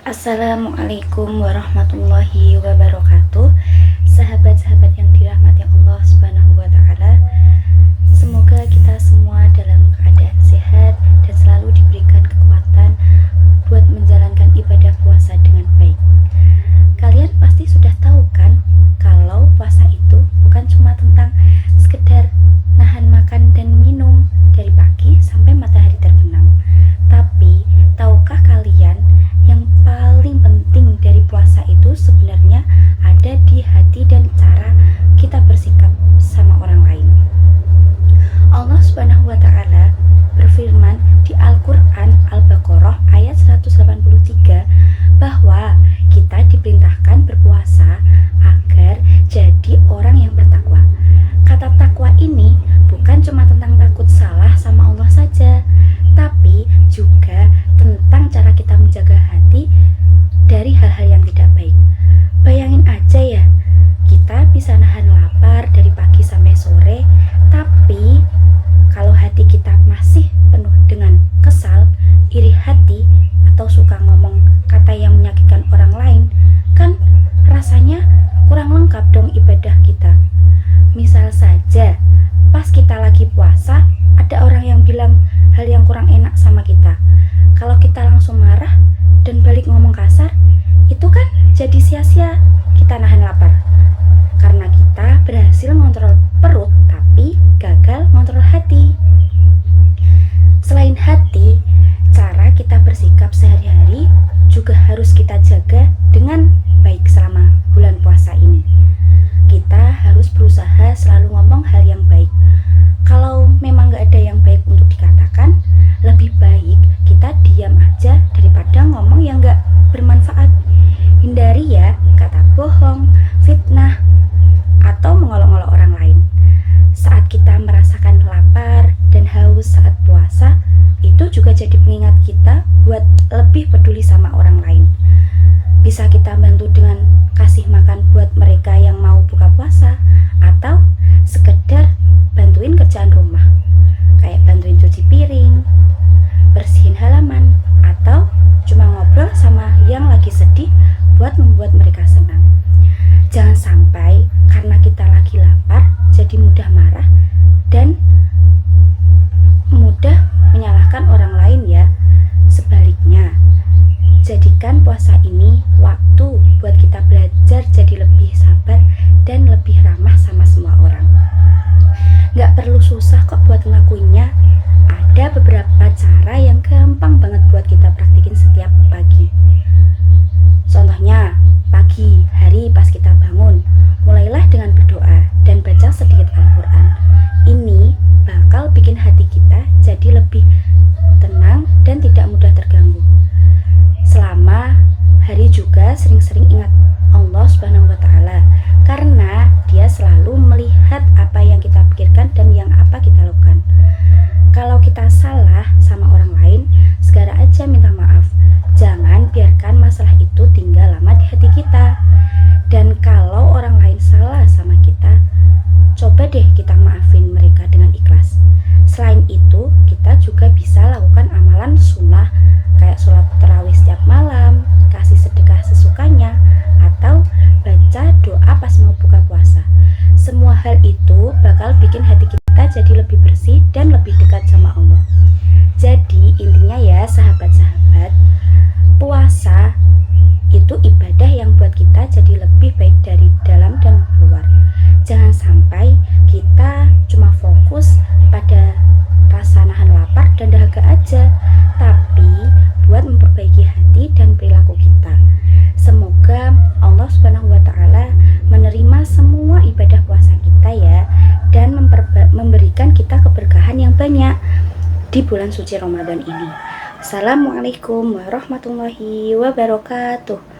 Assalamualaikum warahmatullahi wabarakatuh. Sahabat-sahabat yang dirahmati Allah Subhanahu wa taala. Semoga kita semua dalam keadaan sehat dan selalu diberikan kekuatan buat menjalankan ibadah puasa dengan baik. Kalian pasti sudah tahu kan kalau puasa itu bukan cuma tentang sekedar nahan makan dan minum dari pagi sampai matahari terbenam. Tapi tahukah kalian yang paling penting dari puasa itu sebenarnya ada di hati dan cara kita bersikap sama orang lain. Allah Subhanahu wa taala berfirman di Al-Qur'an Al-Baqarah ayat 183 bahwa kita diperintahkan berpuasa agar jadi orang yang bertakwa. Kata takwa ini bukan cuma tentang takut salah sama Allah saja, tapi juga tentang cara kita menjaga hati dari hal-hal yang tidak baik. Bayangin aja ya, kita bisa nahan lapar dari pagi sampai sore, tapi kalau hati kita masih penuh dengan kesal, iri hati, atau suka ngomong kata yang menyakitkan orang lain, kan rasanya kurang lengkap dong ibadah kita. Misal saja, pas kita lagi puasa, ada orang yang bilang hal yang kurang enak sama kita. Kalau kita langsung marah dan balik ngomong kasar, itu kan jadi sia-sia kita nahan lapar. Karena kita berhasil ngontrol perut, tapi gagal ngontrol hati. Selain hati, cara kita bersikap sehari-hari juga harus kita jaga dengan baik selama bulan puasa ini. Kita harus berusaha selalu ngomong hal yang baik. Kalau memang gak ada yang baik untuk dikatakan, lebih baik kita diam aja daripada ngomong yang gak bermanfaat. Hindari ya kata bohong, fitnah, atau mengolok-olok orang lain. Saat kita merasakan lapar dan haus saat puasa, itu juga jadi pengingat kita buat lebih peduli sama orang lain. Bisa kita bantu dengan kasih makan buat mereka yang mau buka puasa, atau sekedar bantuin kerjaan rumah, kayak bantuin cuci piring, bersihin halaman, atau cuma ngobrol sama yang lagi sedih buat membuat mereka senang. Jangan sampai karena kita lagi lapar jadi mudah marah dan mudah menyalahkan orang lain ya. Sebaliknya, jadikan puasa ini waktu buat kita belajar jadi lebih sabar dan lebih ramah sama semua orang. Gak perlu susah kok buat ngelakuinnya. Ada beberapa cara yang gampang banget buat kita praktikin setiap pagi. Contohnya, pagi hari pas kita bangun, mulailah dengan berdoa dan baca sedikit Al-Quran. Ini bakal bikin hati kita jadi lebih tenang dan tidak mudah terganggu. Selama hari juga sering-sering ingat Allah Subhanahu wa taala, karena Dia selalu melihat apa yang kita pikirkan dan yang apa kita lakukan. Kalau kita salah sama orang lain, segera aja minta maaf. Jangan biarkan masalah itu tinggal lama di hati kita. Dan kalau orang lain salah sama kita, coba deh kita maafin mereka dengan ikhlas. Selain itu, kita juga bisa lakukan amalan sunnah kayak sholat tarawih setiap malam, kasih sedekah sesukanya, atau baca doa pas mau buka puasa. Semua hal itu bakal bikin hati kita jadi lebih bersih dan lebih dekat sama Allah. Jadi intinya ya sahabat-sahabat, puasa itu ibadah yang buat kita jadi lebih baik dari dalam dan luar. Jangan sampai kita cuma fokus pada rasa nahan lapar dan dahaga aja, tapi buat memperbaiki hati dan perilaku kita. Semoga Allah Subhanahu wa taala menerima semua ibadah puasa kita ya, dan memberikan kita keberkahan yang banyak di bulan suci Ramadan ini. Assalamualaikum warahmatullahi wabarakatuh.